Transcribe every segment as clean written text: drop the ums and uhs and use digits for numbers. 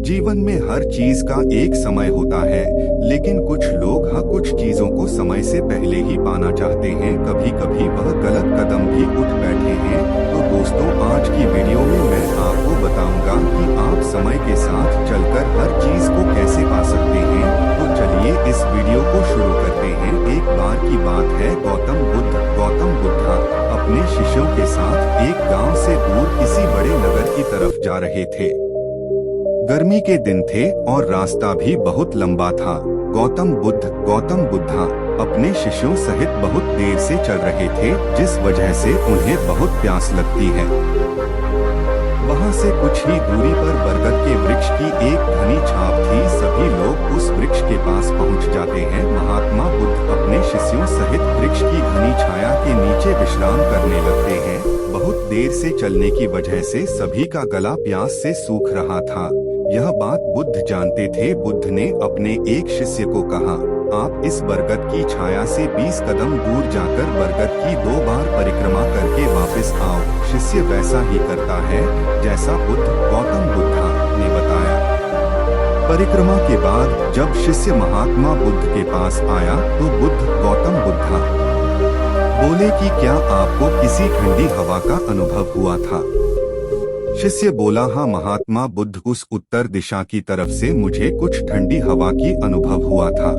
जीवन में हर चीज का एक समय होता है, लेकिन कुछ लोग कुछ चीजों को समय से पहले ही पाना चाहते हैं। कभी कभी वह गलत कदम भी उठ बैठे हैं। तो दोस्तों, आज की वीडियो में मैं आपको बताऊंगा कि आप समय के साथ चलकर हर चीज को कैसे पा सकते हैं। तो चलिए इस वीडियो को शुरू करते हैं। एक बार की बात है, गौतम बुद्धा अपने शिष्यों के साथ एक गांव से दूर किसी बड़े नगर की तरफ जा रहे थे। गर्मी के दिन थे और रास्ता भी बहुत लंबा था। गौतम बुद्धा अपने शिष्यों सहित बहुत देर से चल रहे थे, जिस वजह से उन्हें बहुत प्यास लगती है। वहां से कुछ ही दूरी पर बरगद के वृक्ष की एक घनी छाप थी। सभी लोग उस वृक्ष के पास पहुंच जाते हैं। महात्मा बुद्ध अपने शिष्यों सहित वृक्ष की घनी छाया के नीचे विश्राम करने लगते हैं। बहुत देर से चलने की वजह से सभी का गला प्यास से सूख रहा था। यह बात बुद्ध जानते थे। बुद्ध ने अपने एक शिष्य को कहा, आप इस बरगद की छाया से 20 कदम दूर जाकर बरगद की 2 बार परिक्रमा करके वापस आओ। शिष्य वैसा ही करता है जैसा गौतम बुद्धा ने बताया। परिक्रमा के बाद जब शिष्य महात्मा बुद्ध के पास आया तो गौतम बुद्धा बोले कि क्या आपको किसी ठंडी हवा का अनुभव हुआ था? शिष्य बोला, हाँ महात्मा बुद्ध, उस उत्तर दिशा की तरफ से मुझे कुछ ठंडी हवा की अनुभव हुआ था।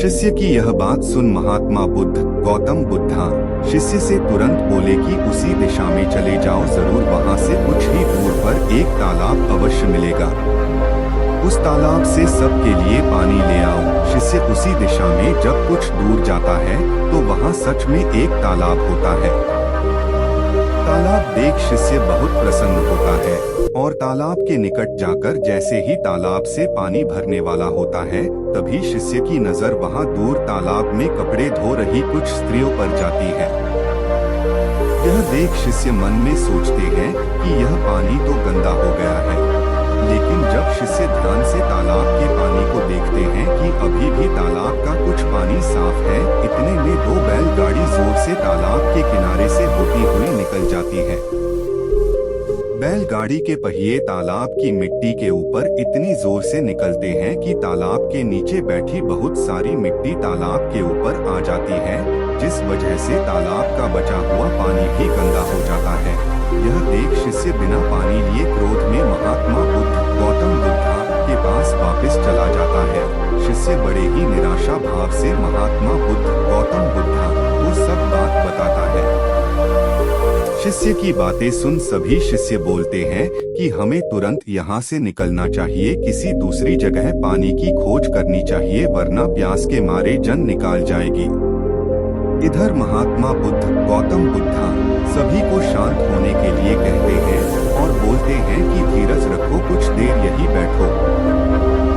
शिष्य की यह बात सुन महात्मा गौतम बुद्धा शिष्य से तुरंत बोले कि उसी दिशा में चले जाओ, जरूर वहाँ से कुछ ही दूर पर एक तालाब अवश्य मिलेगा। उस तालाब से सबके लिए पानी ले आओ। शिष्य उसी दिशा में जब कुछ दूर जाता है तो वहाँ सच में एक तालाब होता है। तालाब देख शिष्य बहुत प्रसन्न होता है और तालाब के निकट जाकर जैसे ही तालाब से पानी भरने वाला होता है, तभी शिष्य की नजर वहां दूर तालाब में कपड़े धो रही कुछ स्त्रियों पर जाती है। यह देख शिष्य मन में सोचते हैं कि यह पानी तो गंदा हो गया है। लेकिन जब शिष्य ध्यान से तालाब के पानी को देखते हैं कि अभी भी तालाब का कुछ पानी साफ है, इतने में 2 बैलगाड़ी जोर से तालाब के किनारे से होती हुई निकल जाती है। बैलगाड़ी के पहिए तालाब की मिट्टी के ऊपर इतनी जोर से निकलते हैं कि तालाब के नीचे बैठी बहुत सारी मिट्टी तालाब के ऊपर आ जाती है, जिस वजह से तालाब का बचा हुआ पानी भी गंदा हो जाता है। यह देख शिष्य बिना पानी लिए क्रोध में महात्मा गौतम बुद्धा के पास वापस चला जाता है। शिष्य बड़े ही निराशा भाव से महात्मा गौतम बुद्धा को सब बात बताता है। शिष्य की बातें सुन सभी शिष्य बोलते हैं कि हमें तुरंत यहाँ से निकलना चाहिए, किसी दूसरी जगह पानी की खोज करनी चाहिए, वरना प्यास के मारे जान निकाल जाएगी। इधर महात्मा गौतम बुद्धा सभी को शांत होने के लिए कहते हैं और बोलते हैं कि धीरज रखो, कुछ देर यही बैठो,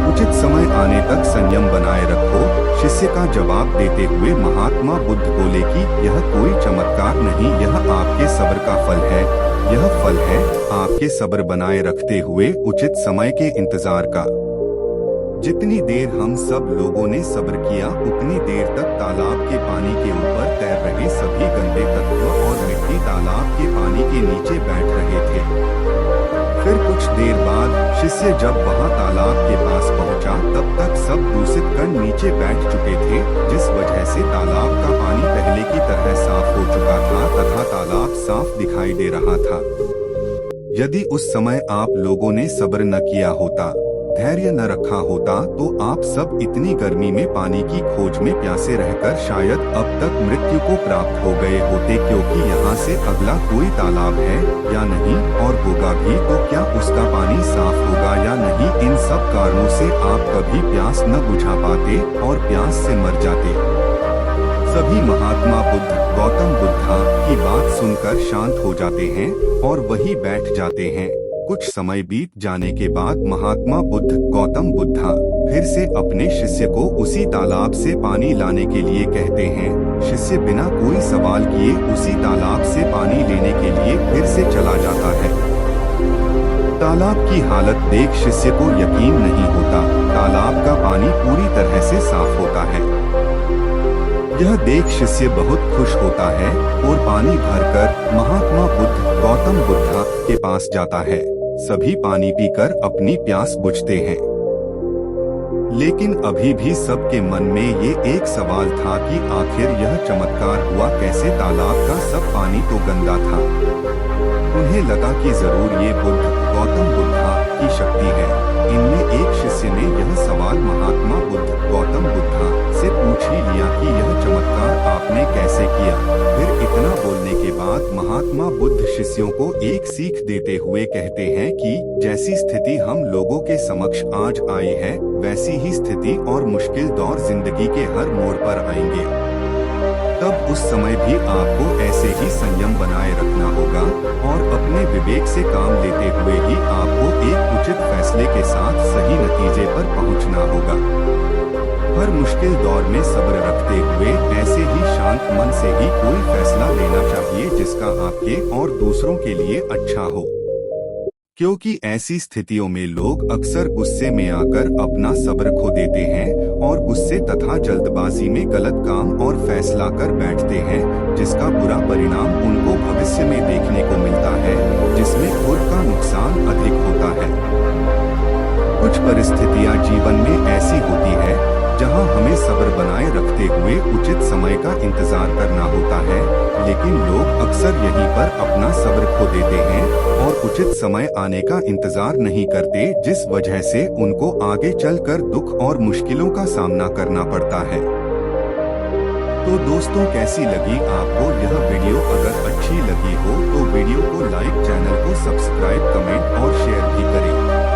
उचित समय आने तक संयम बनाए रखो। शिष्य का जवाब देते हुए महात्मा बुद्ध बोले कि यह कोई चमत्कार नहीं, यह आपके सब्र का फल है। यह फल है आपके सब्र बनाए रखते हुए उचित समय के इंतजार का। जितनी देर हम सब लोगों ने सब्र किया, उतनी देर तक तालाब के पानी के ऊपर तैर रहे सभी गंदे तत्व और मिट्टी तालाब के पानी के नीचे बैठ रहे थे। फिर कुछ देर बाद शिष्य जब वहां तालाब के पास पहुंचा, तब तक सब दूषित कण नीचे बैठ चुके थे, जिस वजह से तालाब का पानी पहले की तरह साफ हो चुका था तथा तालाब साफ दिखाई दे रहा था। यदि उस समय आप लोगों ने सब्र न किया होता, धैर्य न रखा होता, तो आप सब इतनी गर्मी में पानी की खोज में प्यासे रहकर शायद अब तक मृत्यु को प्राप्त हो गए होते, क्योंकि यहाँ से अगला कोई तालाब है या नहीं, और होगा भी तो क्या उसका पानी साफ होगा या नहीं। इन सब कारणों से आप कभी प्यास न बुझा पाते और प्यास से मर जाते। सभी महात्मा गौतम बुद्धा की बात सुनकर शांत हो जाते हैं और वहीं बैठ जाते हैं। कुछ समय बीत जाने के बाद महात्मा गौतम बुद्धा फिर से अपने शिष्य को उसी तालाब से पानी लाने के लिए कहते हैं। शिष्य बिना कोई सवाल किए उसी तालाब से पानी लेने के लिए फिर से चला जाता है। तालाब की हालत देख शिष्य को यकीन नहीं होता। तालाब का पानी पूरी तरह से साफ होता है। यह देख शिष्य बहुत खुश होता है और पानी भरकर महात्मा गौतम बुद्धा के पास जाता है। सभी पानी पीकर अपनी प्यास बुझते हैं। लेकिन अभी भी सबके मन में ये एक सवाल था कि आखिर यह चमत्कार हुआ कैसे? तालाब का सब पानी तो गंदा था। उन्हें लगा कि जरूर ये गौतम बुद्धा की शक्ति है। इनमें एक शिष्य ने यह सवाल महात्मा गौतम बुद्धा से पूछ ही लिया कि यह चमत्कार आपने कैसे किया? फिर इतना बोलने के बाद महात्मा बुद्ध शिष्यों को एक सीख देते हुए कहते हैं कि जैसी स्थिति हम लोगों के समक्ष आज आई है, वैसी ही स्थिति और मुश्किल दौर जिंदगी के हर मोड़ पर आएंगे। तब उस समय भी आपको ऐसे ही संयम बनाए रखना होगा और अपने विवेक से काम लेते हुए ही आपको एक उचित फैसले के साथ सही नतीजे पर पहुंचना होगा। हर मुश्किल दौर में सब्र रखते हुए ऐसे ही शांत मन से ही कोई फैसला लेना चाहिए जिसका आपके और दूसरों के लिए अच्छा हो, क्योंकि ऐसी स्थितियों में लोग अक्सर गुस्से में आकर अपना सब्र खो देते हैं और गुस्से तथा जल्दबाजी में गलत काम और फैसला कर बैठते हैं, जिसका बुरा परिणाम उनको भविष्य में देखने को मिलता है, जिसमें खुद का नुकसान अधिक होता है। कुछ परिस्थितियां जीवन में ऐसी होती है जहां हमें सब्र बनाए रखते हुए उचित समय का इंतजार करना होता है, लेकिन लोग अक्सर यहीं पर अपना सब्र खो देते हैं और उचित समय आने का इंतजार नहीं करते, जिस वजह से उनको आगे चलकर दुख और मुश्किलों का सामना करना पड़ता है। तो दोस्तों, कैसी लगी आपको यह वीडियो? अगर अच्छी लगी हो तो वीडियो को लाइक, चैनल को सब्सक्राइब, कमेंट और शेयर भी करें।